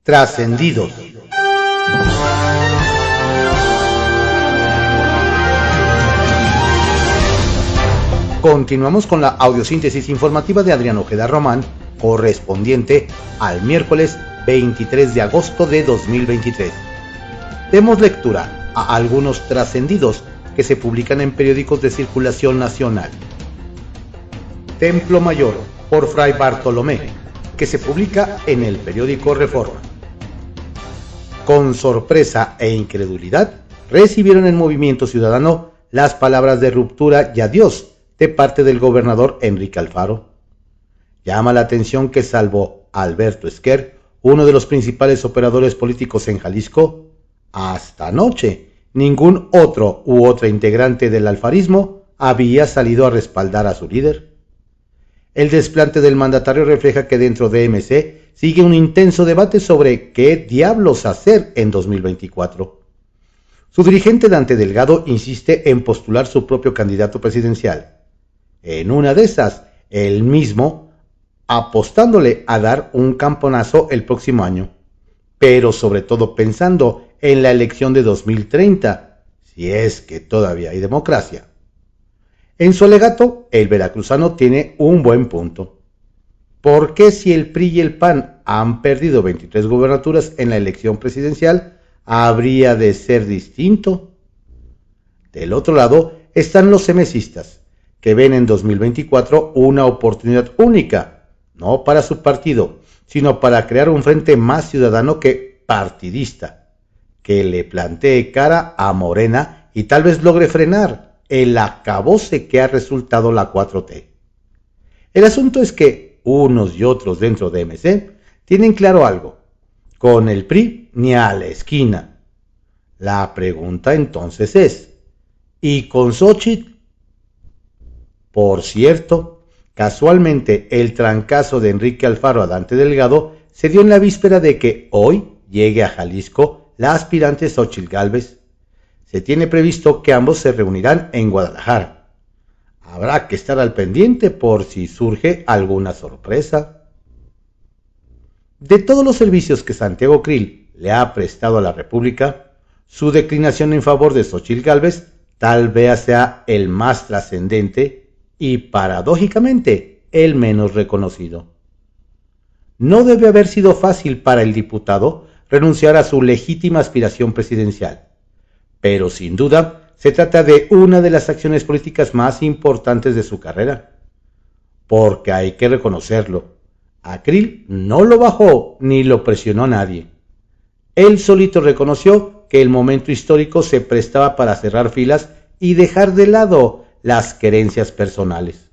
Trascendidos. Continuamos con la audiosíntesis informativa de Adrián Ojeda Román, correspondiente al miércoles 23 de agosto de 2023. Demos lectura a algunos trascendidos que se publican en periódicos de circulación nacional. Templo Mayor, por Fray Bartolomé, que se publica en el periódico Reforma. Con sorpresa e incredulidad, recibieron en Movimiento Ciudadano las palabras de ruptura y adiós de parte del gobernador Enrique Alfaro. Llama la atención que salvo Alberto Esquer, uno de los principales operadores políticos en Jalisco, hasta anoche ningún otro u otra integrante del alfarismo había salido a respaldar a su líder. El desplante del mandatario refleja que dentro de MC sigue un intenso debate sobre qué diablos hacer en 2024. Su dirigente Dante Delgado insiste en postular su propio candidato presidencial. En una de esas, él mismo apostándole a dar un camponazo el próximo año, pero sobre todo pensando en la elección de 2030, si es que todavía hay democracia. En su alegato, el veracruzano tiene un buen punto. ¿Por qué si el PRI y el PAN han perdido 23 gubernaturas en la elección presidencial, habría de ser distinto? Del otro lado están los emesistas, que ven en 2024 una oportunidad única, no para su partido, sino para crear un frente más ciudadano que partidista, que le plantee cara a Morena y tal vez logre frenar el acabose que ha resultado la 4T. El asunto es que unos y otros dentro de MC tienen claro algo: con el PRI ni a la esquina. La pregunta entonces es, ¿y con Xóchitl? Por cierto, casualmente el trancazo de Enrique Alfaro a Dante Delgado se dio en la víspera de que hoy llegue a Jalisco la aspirante Xóchitl Gálvez. Se tiene previsto que ambos se reunirán en Guadalajara. Habrá que estar al pendiente por si surge alguna sorpresa. De todos los servicios que Santiago Krill le ha prestado a la República, su declinación en favor de Xóchitl Gálvez tal vez sea el más trascendente y, paradójicamente, el menos reconocido. No debe haber sido fácil para el diputado renunciar a su legítima aspiración presidencial, pero sin duda se trata de una de las acciones políticas más importantes de su carrera, porque hay que reconocerlo, a Krill no lo bajó ni lo presionó nadie. Él solito reconoció que el momento histórico se prestaba para cerrar filas y dejar de lado las querencias personales.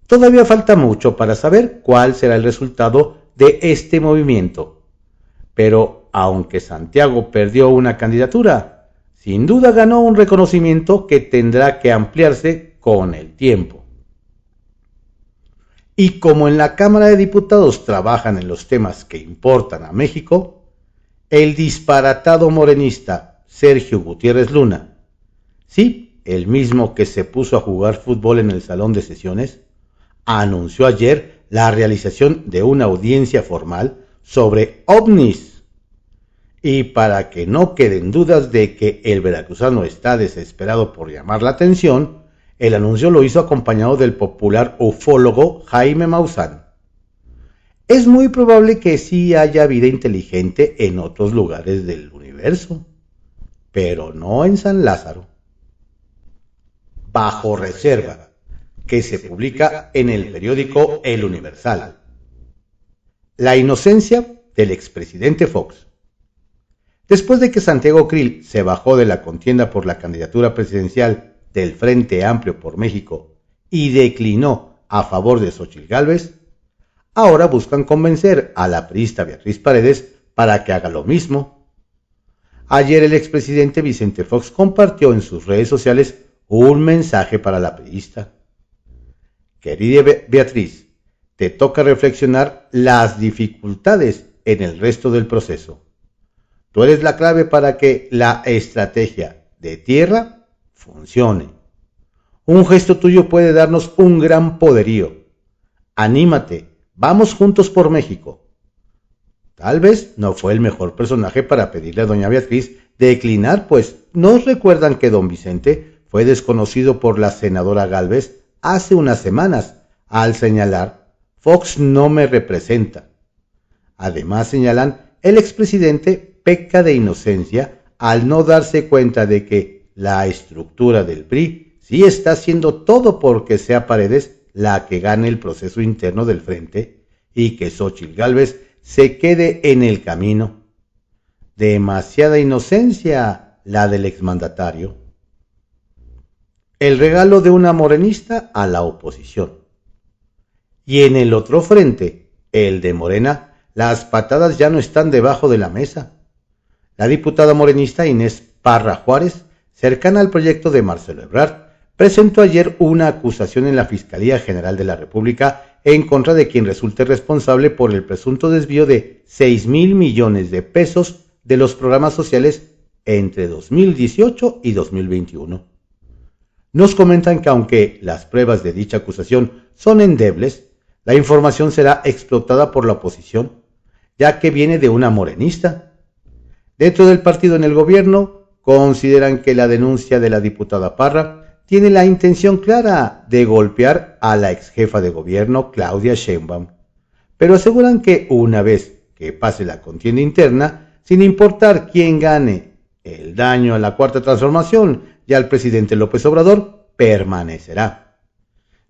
Todavía falta mucho para saber cuál será el resultado de este movimiento, pero aunque Santiago perdió una candidatura, sin duda ganó un reconocimiento que tendrá que ampliarse con el tiempo. Y como en la Cámara de Diputados trabajan en los temas que importan a México, el disparatado morenista Sergio Gutiérrez Luna, sí, el mismo que se puso a jugar fútbol en el salón de sesiones, anunció ayer la realización de una audiencia formal sobre ovnis. Y para que no queden dudas de que el veracruzano está desesperado por llamar la atención, el anuncio lo hizo acompañado del popular ufólogo Jaime Maussan. Es muy probable que sí haya vida inteligente en otros lugares del universo, pero no en San Lázaro. Bajo reserva, que se publica en el periódico El Universal. La inocencia del expresidente Fox. Después de que Santiago Krill se bajó de la contienda por la candidatura presidencial del Frente Amplio por México y declinó a favor de Xóchitl Gálvez, ahora buscan convencer a la priista Beatriz Paredes para que haga lo mismo. Ayer el expresidente Vicente Fox compartió en sus redes sociales un mensaje para la priista. Querida Beatriz, te toca reflexionar las dificultades en el resto del proceso. Tú eres la clave para que la estrategia de tierra funcione. Un gesto tuyo puede darnos un gran poderío. Anímate, vamos juntos por México. Tal vez no fue el mejor personaje para pedirle a doña Beatriz declinar, pues nos recuerdan que don Vicente fue desconocido por la senadora Gálvez hace unas semanas al señalar: Fox no me representa. Además señalan, el expresidente peca de inocencia al no darse cuenta de que la estructura del PRI sí está haciendo todo porque sea Paredes la que gane el proceso interno del frente y que Xóchitl Gálvez se quede en el camino. Demasiada inocencia la del exmandatario. El regalo de una morenista a la oposición. Y en el otro frente, el de Morena, las patadas ya no están debajo de la mesa. La diputada morenista Inés Parra Juárez, cercana al proyecto de Marcelo Ebrard, presentó ayer una acusación en la Fiscalía General de la República en contra de quien resulte responsable por el presunto desvío de 6,000 millones de pesos de los programas sociales entre 2018 y 2021. Nos comentan que aunque las pruebas de dicha acusación son endebles, la información será explotada por la oposición, ya que viene de una morenista. Dentro del partido en el gobierno, consideran que la denuncia de la diputada Parra tiene la intención clara de golpear a la exjefa de gobierno Claudia Sheinbaum, pero aseguran que una vez que pase la contienda interna, sin importar quién gane, el daño a la Cuarta Transformación y al presidente López Obrador permanecerá.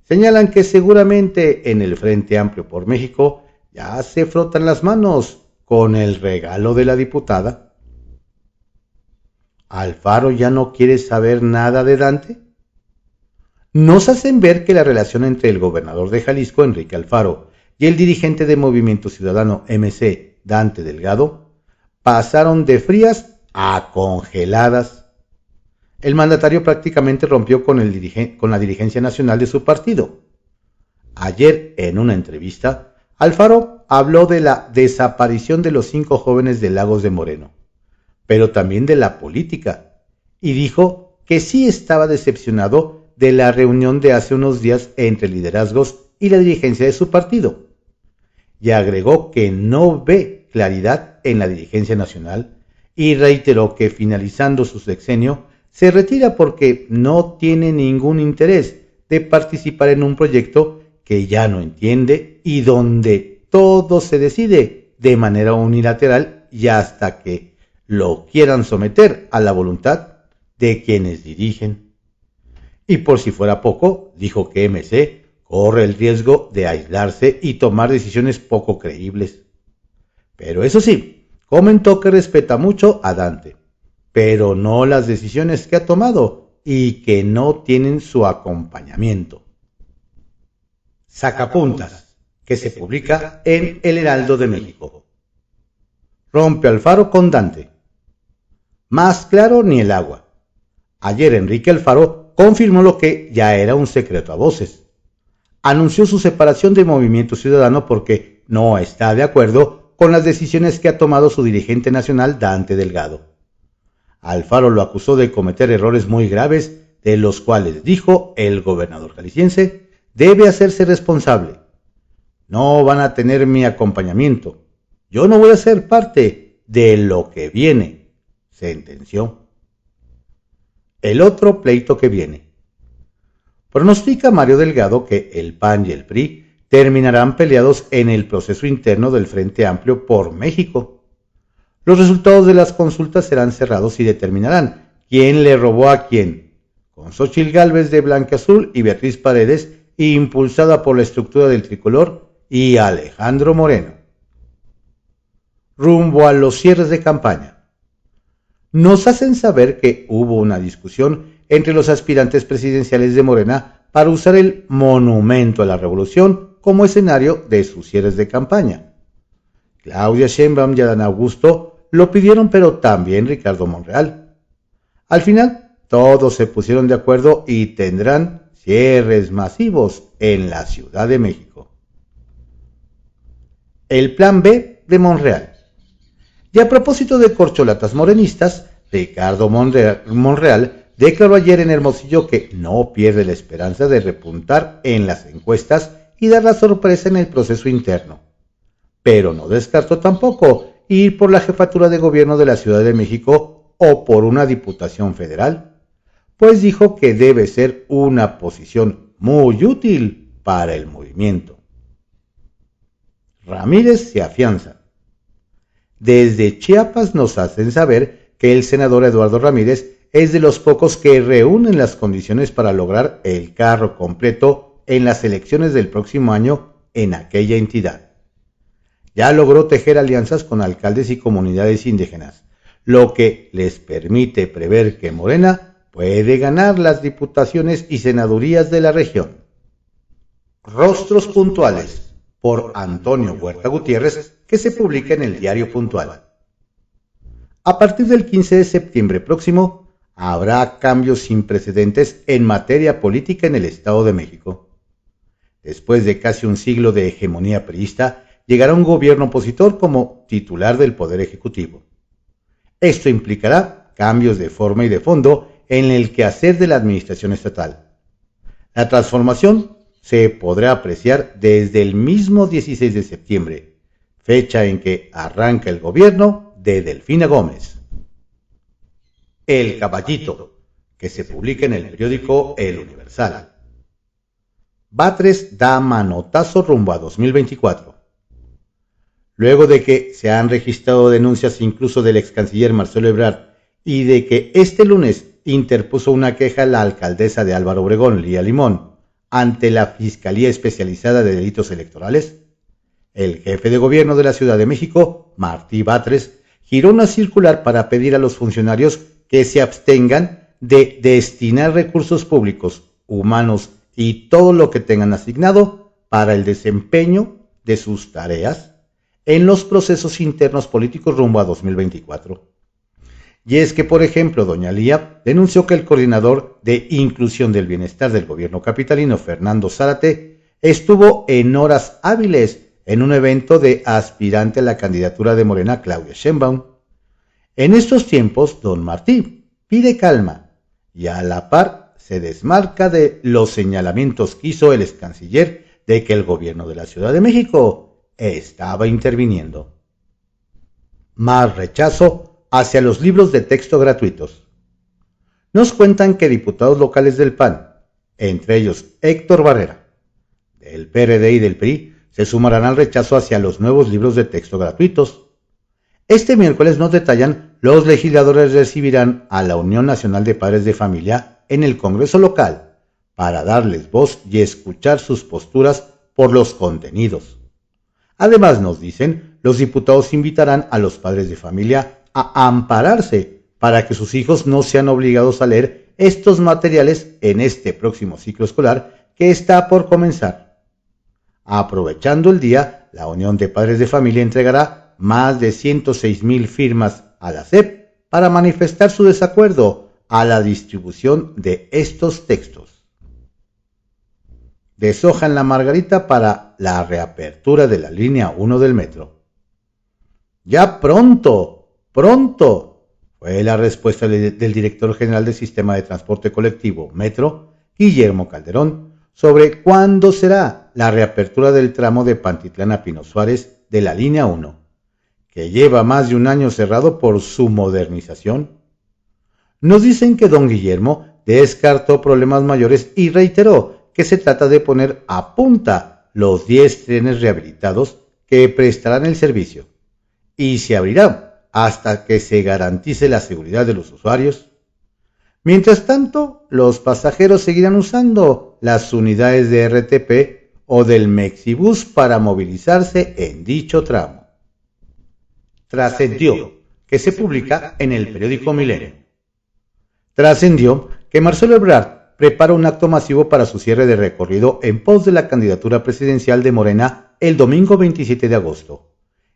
Señalan que seguramente en el Frente Amplio por México ya se frotan las manos con el regalo de la diputada. ¿Alfaro ya no quiere saber nada de Dante? Nos hacen ver que la relación entre el gobernador de Jalisco, Enrique Alfaro, y el dirigente de Movimiento Ciudadano MC, Dante Delgado, pasaron de frías a congeladas. El mandatario prácticamente rompió con la dirigencia nacional de su partido. Ayer, en una entrevista, Alfaro habló de la desaparición de los 5 jóvenes de Lagos de Moreno, pero también de la política, y dijo que sí estaba decepcionado de la reunión de hace unos días entre liderazgos y la dirigencia de su partido, y agregó que no ve claridad en la dirigencia nacional y reiteró que finalizando su sexenio se retira porque no tiene ningún interés de participar en un proyecto que ya no entiende y donde todo se decide de manera unilateral y hasta que lo quieran someter a la voluntad de quienes dirigen. Y por si fuera poco, dijo que MC corre el riesgo de aislarse y tomar decisiones poco creíbles. Pero eso sí, comentó que respeta mucho a Dante, pero no las decisiones que ha tomado y que no tienen su acompañamiento. Sacapuntas, que se publica en El Heraldo de México. Rompe Alfaro con Dante. Más claro ni el agua. Ayer Enrique Alfaro confirmó lo que ya era un secreto a voces. Anunció su separación de Movimiento Ciudadano porque no está de acuerdo con las decisiones que ha tomado su dirigente nacional Dante Delgado. Alfaro lo acusó de cometer errores muy graves, de los cuales, dijo el gobernador jalisciense, debe hacerse responsable. No van a tener mi acompañamiento. Yo no voy a ser parte de lo que viene, sentenció. El otro pleito que viene. Pronostica Mario Delgado que el PAN y el PRI terminarán peleados en el proceso interno del Frente Amplio por México. Los resultados de las consultas serán cerrados y determinarán quién le robó a quién, con Xóchitl Gálvez de Blanquiazul y Beatriz Paredes, impulsada por la estructura del tricolor, y Alejandro Moreno. Rumbo a los cierres de campaña. Nos hacen saber que hubo una discusión entre los aspirantes presidenciales de Morena para usar el Monumento a la Revolución como escenario de sus cierres de campaña. Claudia Sheinbaum y Adán Augusto lo pidieron, pero también Ricardo Monreal. Al final, todos se pusieron de acuerdo y tendrán cierres masivos en la Ciudad de México. El plan B de Monreal. Y a propósito de corcholatas morenistas, Ricardo Monreal declaró ayer en Hermosillo que no pierde la esperanza de repuntar en las encuestas y dar la sorpresa en el proceso interno. pero no descartó tampoco ir por la jefatura de gobierno de la Ciudad de México o por una diputación federal, pues dijo que debe ser una posición muy útil para el movimiento. Ramírez se afianza. Desde Chiapas nos hacen saber que el senador Eduardo Ramírez es de los pocos que reúnen las condiciones para lograr el carro completo en las elecciones del próximo año en aquella entidad. Ya logró tejer alianzas con alcaldes y comunidades indígenas, lo que les permite prever que Morena puede ganar las diputaciones y senadurías de la región. Rostros puntuales, por Antonio Huerta Gutiérrez, que se publica en el Diario Puntual. A partir del 15 de septiembre próximo, habrá cambios sin precedentes en materia política en el Estado de México. Después de casi un siglo de hegemonía priista, llegará un gobierno opositor como titular del Poder Ejecutivo. Esto implicará cambios de forma y de fondo en el quehacer de la administración estatal. La transformación se podrá apreciar desde el mismo 16 de septiembre, fecha en que arranca el gobierno de Delfina Gómez. El Caballito, que se publica en el periódico El Universal. Batres da manotazo rumbo a 2024. Luego de que se han registrado denuncias incluso del ex canciller Marcelo Ebrard y de que este lunes interpuso una queja la alcaldesa de Álvaro Obregón, Lía Limón, ante la Fiscalía Especializada de Delitos Electorales, el jefe de gobierno de la Ciudad de México, Martí Batres, giró una circular para pedir a los funcionarios que se abstengan de destinar recursos públicos, humanos y todo lo que tengan asignado para el desempeño de sus tareas en los procesos internos políticos rumbo a 2024. Y es que, por ejemplo, doña Lía denunció que el coordinador de Inclusión del Bienestar del gobierno capitalino, Fernando Zárate, estuvo en horas hábiles en un evento de aspirante a la candidatura de Morena, Claudia Sheinbaum. En estos tiempos, don Martí pide calma y a la par se desmarca de los señalamientos que hizo el ex canciller de que el gobierno de la Ciudad de México estaba interviniendo. Más rechazo hacia los libros de texto gratuitos. Nos cuentan que diputados locales del PAN, entre ellos Héctor Barrera, del PRD y del PRI, se sumarán al rechazo hacia los nuevos libros de texto gratuitos. Este miércoles nos detallan, los legisladores recibirán a la Unión Nacional de Padres de Familia en el Congreso local para darles voz y escuchar sus posturas por los contenidos. Además, nos dicen, los diputados invitarán a los padres de familia a ampararse para que sus hijos no sean obligados a leer estos materiales en este próximo ciclo escolar que está por comenzar. Aprovechando el día, la Unión de Padres de Familia entregará más de 106,000 firmas a la SEP para manifestar su desacuerdo a la distribución de estos textos. Deshojan la margarita para la reapertura de la línea 1 del metro. Ya pronto fue la respuesta del director general del Sistema de Transporte Colectivo, Metro, Guillermo Calderón, sobre cuándo será la reapertura del tramo de Pantitlán a Pino Suárez de la línea 1, que lleva más de un año cerrado por su modernización. Nos dicen que don Guillermo descartó problemas mayores y reiteró que se trata de poner a punta los 10 trenes rehabilitados que prestarán el servicio y se abrirá hasta que se garantice la seguridad de los usuarios. Mientras tanto, los pasajeros seguirán usando las unidades de RTP o del Mexibus para movilizarse en dicho tramo. Trascendió, que se publica en el periódico Milenio. Trascendió que Marcelo Ebrard prepara un acto masivo para su cierre de recorrido en pos de la candidatura presidencial de Morena el domingo 27 de agosto.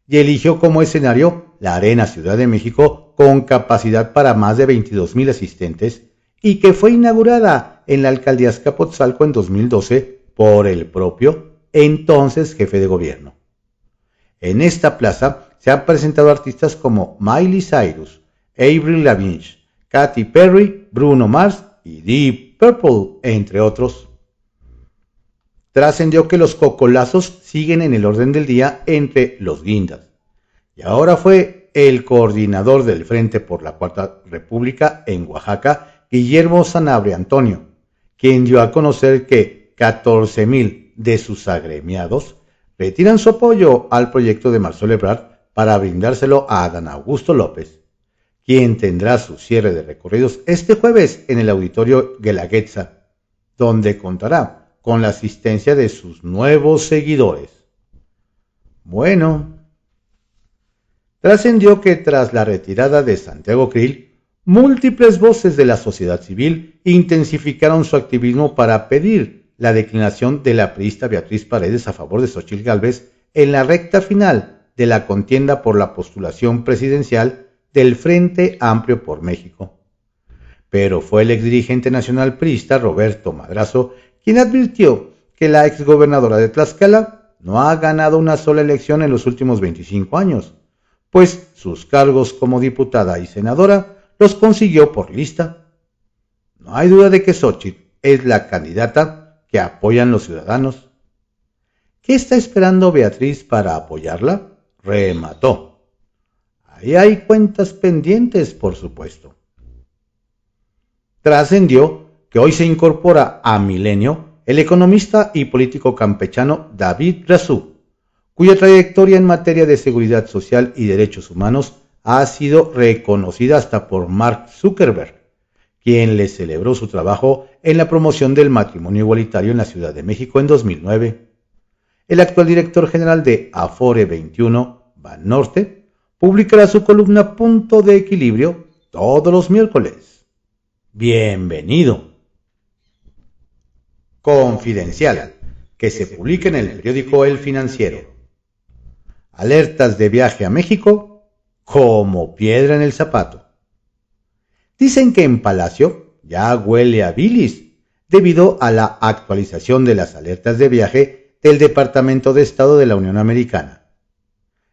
Y eligió como escenario la Arena Ciudad de México con capacidad para más de 22,000 asistentes y que fue inaugurada en la alcaldía Azcapotzalco en 2012 por el propio entonces jefe de gobierno. En esta plaza se han presentado artistas como Miley Cyrus, Avril Lavigne, Katy Perry, Bruno Mars y Deep Purple, entre otros. trascendió que los cocolazos siguen en el orden del día entre los guindas. Y ahora fue el coordinador del Frente por la Cuarta República en Oaxaca, Guillermo Sanabria Antonio, quien dio a conocer que 14,000 de sus agremiados retiran su apoyo al proyecto de Marcelo Ebrard para brindárselo a Adán Augusto López, quien tendrá su cierre de recorridos este jueves en el Auditorio Guelaguetza, donde contará con la asistencia de sus nuevos seguidores. Bueno, trascendió que tras la retirada de Santiago Krill, múltiples voces de la sociedad civil intensificaron su activismo para pedir la declinación de la priista Beatriz Paredes a favor de Xóchitl Gálvez en la recta final de la contienda por la postulación presidencial del Frente Amplio por México. Pero fue el exdirigente nacional priista Roberto Madrazo quien advirtió que la exgobernadora de Tlaxcala no ha ganado una sola elección en los últimos 25 años, pues sus cargos como diputada y senadora los consiguió por lista. No hay duda de que Xóchitl es la candidata que apoyan los ciudadanos. ¿Qué está esperando Beatriz para apoyarla? Remató. Ahí hay cuentas pendientes, por supuesto. Trascendió que hoy se incorpora a Milenio el economista y político campechano David Razú, cuya trayectoria en materia de seguridad social y derechos humanos ha sido reconocida hasta por Mark Zuckerberg, quien le celebró su trabajo en la promoción del matrimonio igualitario en la Ciudad de México en 2009. El actual director general de Afore 21, Banorte, publicará su columna Punto de Equilibrio todos los miércoles. Bienvenido. Confidencial, que se publica en el periódico El Financiero. Alertas de viaje a México como piedra en el zapato. Dicen que en Palacio ya huele a bilis debido a la actualización de las alertas de viaje del Departamento de Estado de la Unión Americana.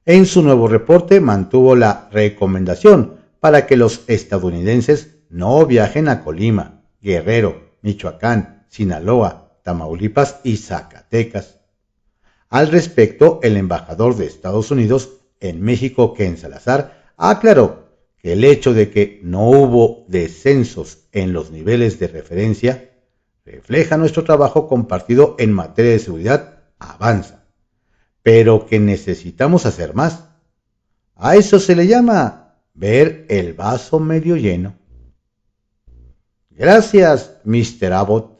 En su nuevo reporte mantuvo la recomendación para que los estadounidenses no viajen a Colima, Guerrero, Michoacán, Sinaloa, Tamaulipas y Zacatecas. Al respecto, el embajador de Estados Unidos en México, Ken Salazar, aclaró que el hecho de que no hubo descensos en los niveles de referencia refleja nuestro trabajo compartido en materia de seguridad avanza, pero que necesitamos hacer más. A eso se le llama ver el vaso medio lleno. Gracias, Mr. Abbott.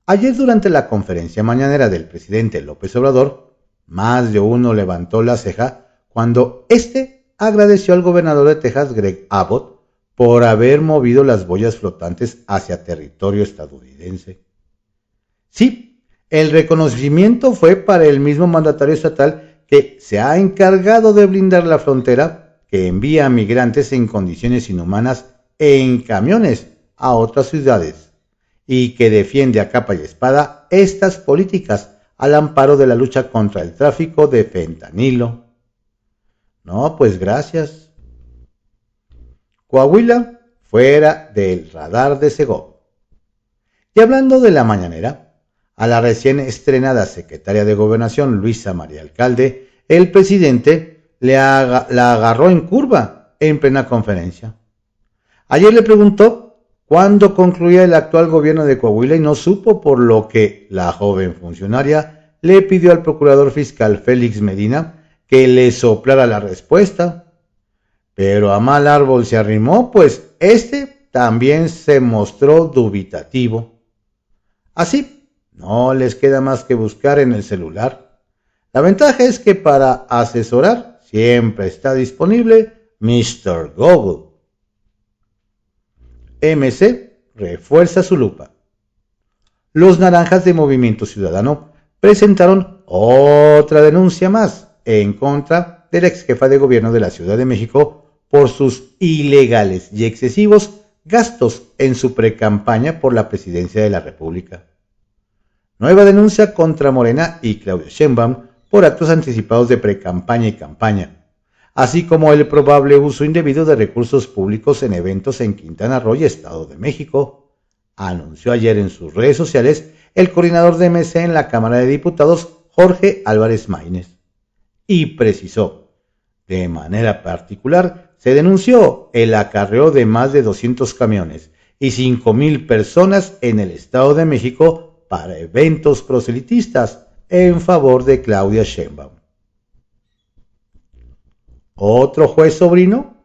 Ayer durante la conferencia mañanera del presidente López Obrador, más de uno levantó la ceja cuando éste agradeció al gobernador de Texas, Greg Abbott, por haber movido las boyas flotantes hacia territorio estadounidense. Sí, el reconocimiento fue para el mismo mandatario estatal que se ha encargado de blindar la frontera, que envía a migrantes en condiciones inhumanas en camiones a otras ciudades, y que defiende a capa y espada estas políticas al amparo de la lucha contra el tráfico de fentanilo. No, pues gracias. Coahuila fuera del radar de Segov. Y hablando de la mañanera, a la recién estrenada secretaria de Gobernación, Luisa María Alcalde, el presidente la agarró en curva en plena conferencia. Ayer le preguntó cuándo concluía el actual gobierno de Coahuila y no supo, por lo que la joven funcionaria le pidió al procurador fiscal Félix Medina que le soplara la respuesta. Pero a mal árbol se arrimó, pues este también se mostró dubitativo. Así, no les queda más que buscar en el celular. La ventaja es que para asesorar siempre está disponible Mr. Google. MC refuerza su lupa. Los naranjas de Movimiento Ciudadano presentaron otra denuncia más en contra de la ex jefa de gobierno de la Ciudad de México por sus ilegales y excesivos gastos en su precampaña por la presidencia de la República. Nueva denuncia contra Morena y Claudia Sheinbaum por actos anticipados de precampaña y campaña, así como el probable uso indebido de recursos públicos en eventos en Quintana Roo y Estado de México, anunció ayer en sus redes sociales el coordinador de MC en la Cámara de Diputados, Jorge Álvarez Maínez, y precisó: de manera particular, se denunció el acarreo de más de 200 camiones y 5,000 personas en el Estado de México para eventos proselitistas en favor de Claudia Sheinbaum. ¿Otro juez sobrino?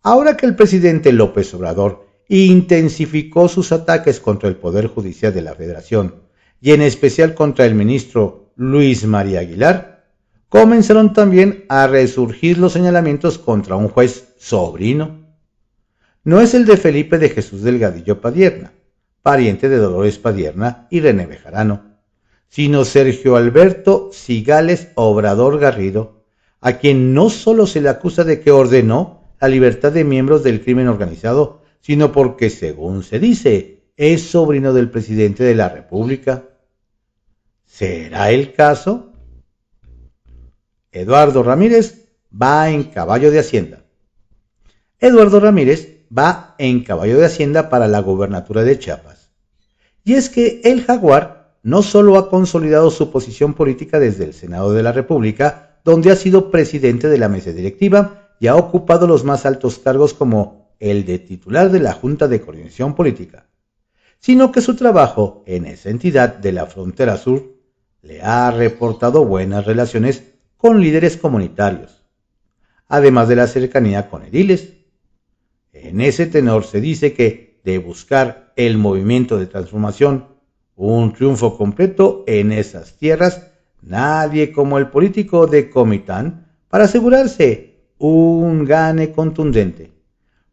Ahora que el presidente López Obrador intensificó sus ataques contra el Poder Judicial de la Federación y en especial contra el ministro Luis María Aguilar, comenzaron también a resurgir los señalamientos contra un juez sobrino. No es el de Felipe de Jesús Delgadillo Padierna, pariente de Dolores Padierna y René Bejarano, sino Sergio Alberto Cigales Obrador Garrido, a quien no solo se le acusa de que ordenó la libertad de miembros del crimen organizado, sino porque, según se dice, es sobrino del presidente de la República. ¿Será el caso? Eduardo Ramírez va en caballo de Hacienda. Eduardo Ramírez va en caballo de Hacienda para la gobernatura de Chiapas. Y es que el jaguar no solo ha consolidado su posición política desde el Senado de la República, donde ha sido presidente de la mesa directiva y ha ocupado los más altos cargos como el de titular de la Junta de Coordinación Política, sino que su trabajo en esa entidad de la frontera sur le ha reportado buenas relaciones con líderes comunitarios, además de la cercanía con ediles. En ese tenor se dice que, de buscar el movimiento de transformación, un triunfo completo en esas tierras, nadie como el político de Comitán para asegurarse un gane contundente,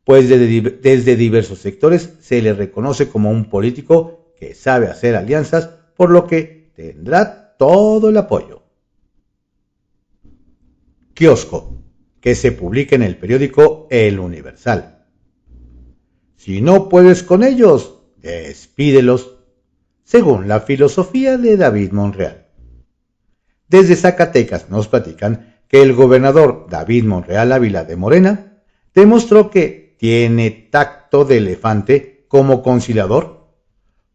pues desde diversos sectores se le reconoce como un político que sabe hacer alianzas, por lo que tendrá todo el apoyo. Kiosco, que se publica en el periódico El Universal. Si no puedes con ellos, despídelos, según la filosofía de David Monreal. Desde Zacatecas nos platican que el gobernador David Monreal Ávila de Morena demostró que tiene tacto de elefante como conciliador,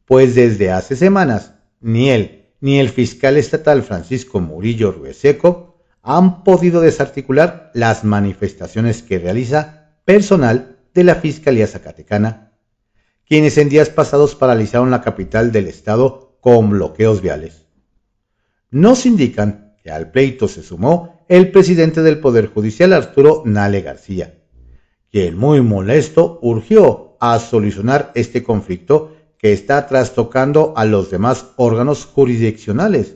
pues desde hace semanas ni él ni el fiscal estatal Francisco Murillo Rueseco han podido desarticular las manifestaciones que realiza personal de la Fiscalía Zacatecana, quienes en días pasados paralizaron la capital del estado con bloqueos viales. Nos indican que al pleito se sumó el presidente del Poder Judicial, Arturo Nale García, quien muy molesto urgió a solucionar este conflicto que está trastocando a los demás órganos jurisdiccionales.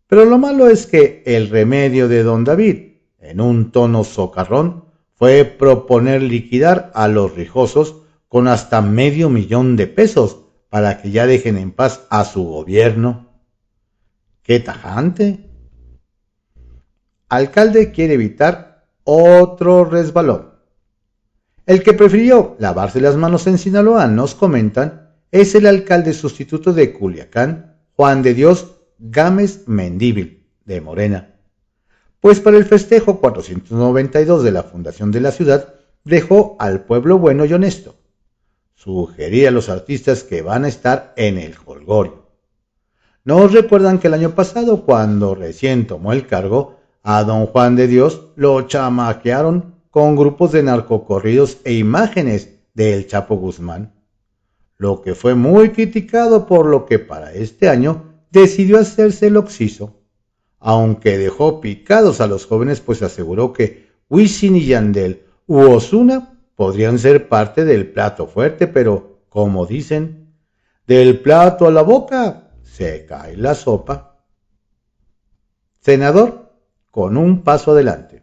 Pero lo malo es que el remedio de don David, en un tono socarrón, fue proponer liquidar a los rijosos con hasta $500,000 para que ya dejen en paz a su gobierno. ¡Qué tajante! Alcalde quiere evitar otro resbalón. El que prefirió lavarse las manos en Sinaloa, nos comentan, es el alcalde sustituto de Culiacán, Juan de Dios Gámez Mendívil, de Morena. Pues para el festejo 492 de la fundación de la ciudad, dejó al pueblo bueno y honesto. Sugería a los artistas que van a estar en el jolgorio. ¿Nos recuerdan que el año pasado, cuando recién tomó el cargo, a don Juan de Dios lo chamaquearon con grupos de narcocorridos e imágenes de El Chapo Guzmán? Lo que fue muy criticado, por lo que para este año decidió hacerse el oxiso, aunque dejó picados a los jóvenes, pues aseguró que Wisin y Yandel u Ozuna podrían ser parte del plato fuerte, pero, como dicen, del plato a la boca se cae la sopa. Senador con un paso adelante.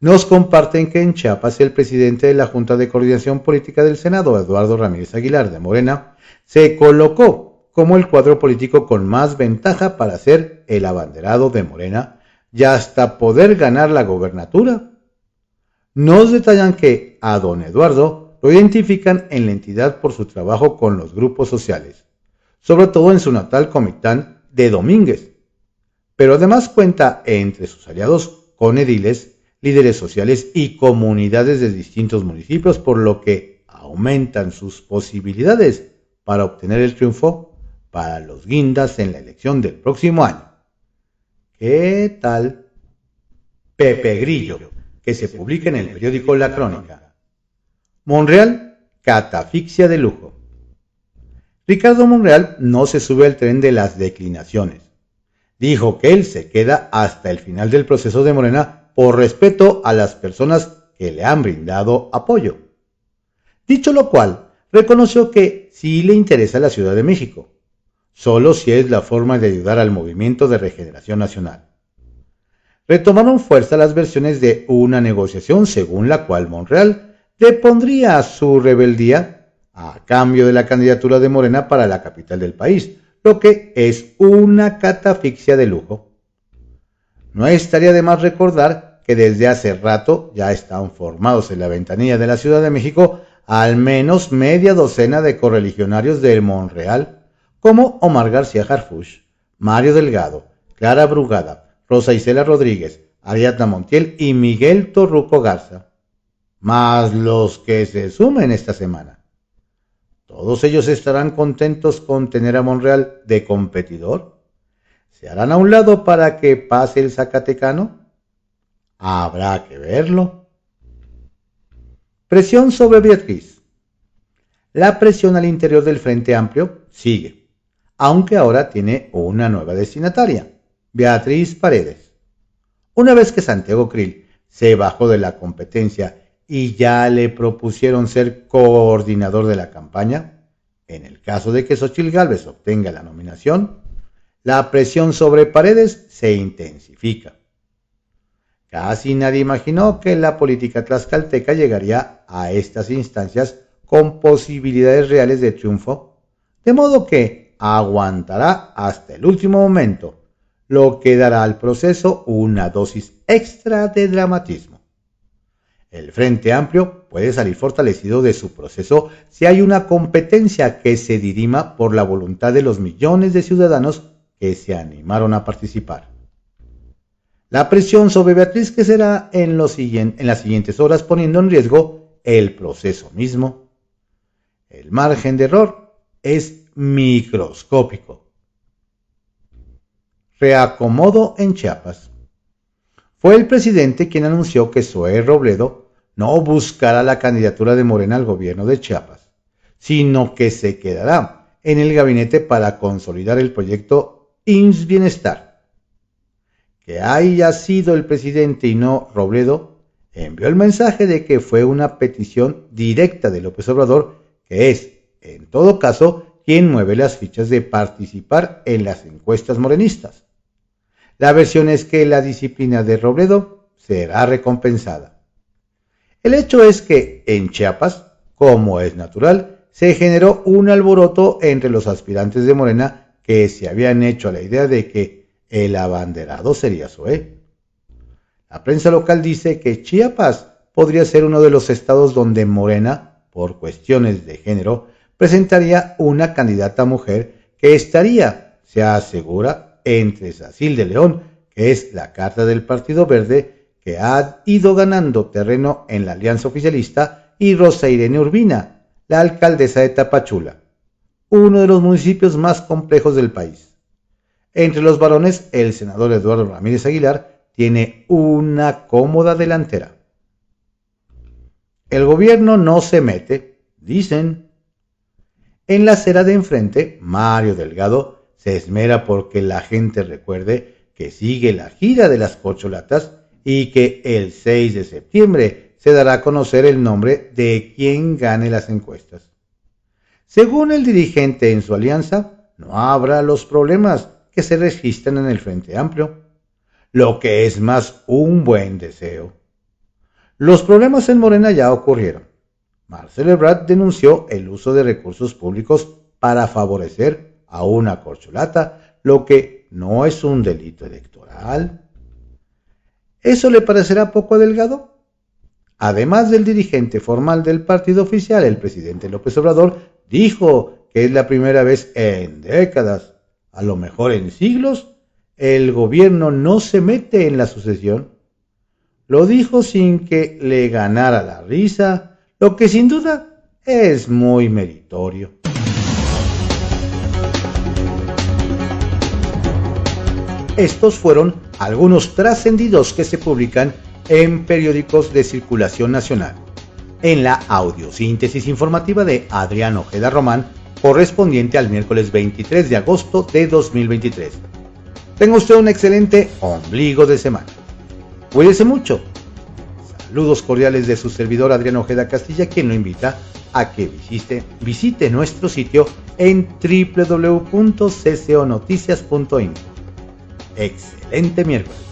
Nos comparten que en Chiapas el presidente de la Junta de Coordinación Política del Senado, Eduardo Ramírez Aguilar de Morena, se colocó como el cuadro político con más ventaja para ser el abanderado de Morena y hasta poder ganar la gobernatura. Nos detallan que a don Eduardo lo identifican en la entidad por su trabajo con los grupos sociales, sobre todo en su natal Comitán de Domínguez, pero además cuenta entre sus aliados con ediles, líderes sociales y comunidades de distintos municipios, por lo que aumentan sus posibilidades para obtener el triunfo para los guindas en la elección del próximo año. ¿Qué tal? Pepe Grillo, que se publica en el periódico La Crónica. Monreal, catafixia de lujo. Ricardo Monreal no se sube al tren de las declinaciones. Dijo que él se queda hasta el final del proceso de Morena por respeto a las personas que le han brindado apoyo. Dicho lo cual, reconoció que sí le interesa la Ciudad de México, solo si es la forma de ayudar al movimiento de regeneración nacional. Retomaron fuerza las versiones de una negociación según la cual Monreal depondría su rebeldía a cambio de la candidatura de Morena para la capital del país, lo que es una catafixia de lujo. No estaría de más recordar que desde hace rato ya están formados en la ventanilla de la Ciudad de México al menos media docena de correligionarios de Monreal, como Omar García Harfuch, Mario Delgado, Clara Brugada, Rosa Isela Rodríguez, Ariadna Montiel y Miguel Torruco Garza, más los que se sumen esta semana. ¿Todos ellos estarán contentos con tener a Monreal de competidor? ¿Se harán a un lado para que pase el zacatecano? Habrá que verlo. Presión sobre Beatriz. La presión al interior del Frente Amplio sigue, aunque ahora tiene una nueva destinataria, Beatriz Paredes. Una vez que Santiago Krill se bajó de la competencia y ya le propusieron ser coordinador de la campaña, en el caso de que Xóchitl Gálvez obtenga la nominación, la presión sobre Paredes se intensifica. Casi nadie imaginó que la política tlaxcalteca llegaría a estas instancias con posibilidades reales de triunfo, de modo que aguantará hasta el último momento, lo que dará al proceso una dosis extra de dramatismo. El Frente Amplio puede salir fortalecido de su proceso si hay una competencia que se dirima por la voluntad de los millones de ciudadanos que se animaron a participar. La presión sobre Beatriz crecerá en las siguientes horas, poniendo en riesgo el proceso mismo. El margen de error es microscópico. Reacomodo en Chiapas. Fue el presidente quien anunció que Zoé Robledo no buscará la candidatura de Morena al gobierno de Chiapas, sino que se quedará en el gabinete para consolidar el proyecto IMSS Bienestar. Que haya sido el presidente y no Robledo, envió el mensaje de que fue una petición directa de López Obrador, que es, en todo caso, quien mueve las fichas de participar en las encuestas morenistas. La versión es que la disciplina de Robledo será recompensada. El hecho es que en Chiapas, como es natural, se generó un alboroto entre los aspirantes de Morena que se habían hecho a la idea de que el abanderado sería Zoé. La prensa local dice que Chiapas podría ser uno de los estados donde Morena, por cuestiones de género, presentaría una candidata mujer que estaría, se asegura, entre Sacil de León, que es la carta del Partido Verde, que ha ido ganando terreno en la alianza oficialista, y Rosa Irene Urbina, la alcaldesa de Tapachula, uno de los municipios más complejos del país. Entre los varones, el senador Eduardo Ramírez Aguilar tiene una cómoda delantera. El gobierno no se mete, dicen. En la acera de enfrente, Mario Delgado se esmera porque la gente recuerde que sigue la gira de las corcholatas y que el 6 de septiembre se dará a conocer el nombre de quien gane las encuestas. Según el dirigente en su alianza, no habrá los problemas que se registran en el Frente Amplio, lo que es más un buen deseo. Los problemas en Morena ya ocurrieron. Marcelo Ebrard denunció el uso de recursos públicos para favorecer a una corcholata, lo que no es un delito electoral. ¿Eso le parecerá poco a Delgado? Además del dirigente formal del partido oficial, el presidente López Obrador dijo que es la primera vez en décadas, a lo mejor en siglos, el gobierno no se mete en la sucesión. Lo dijo sin que le ganara la risa, lo que sin duda es muy meritorio. Estos fueron algunos trascendidos que se publican en periódicos de circulación nacional. En la audiosíntesis informativa de Adrián Ojeda Román, correspondiente al miércoles 23 de agosto de 2023. Tenga usted un excelente ombligo de semana. Cuídese mucho. Saludos cordiales de su servidor Adrián Ojeda Castilla, quien lo invita a que visite nuestro sitio en www.cconoticias.info. Excelente miércoles.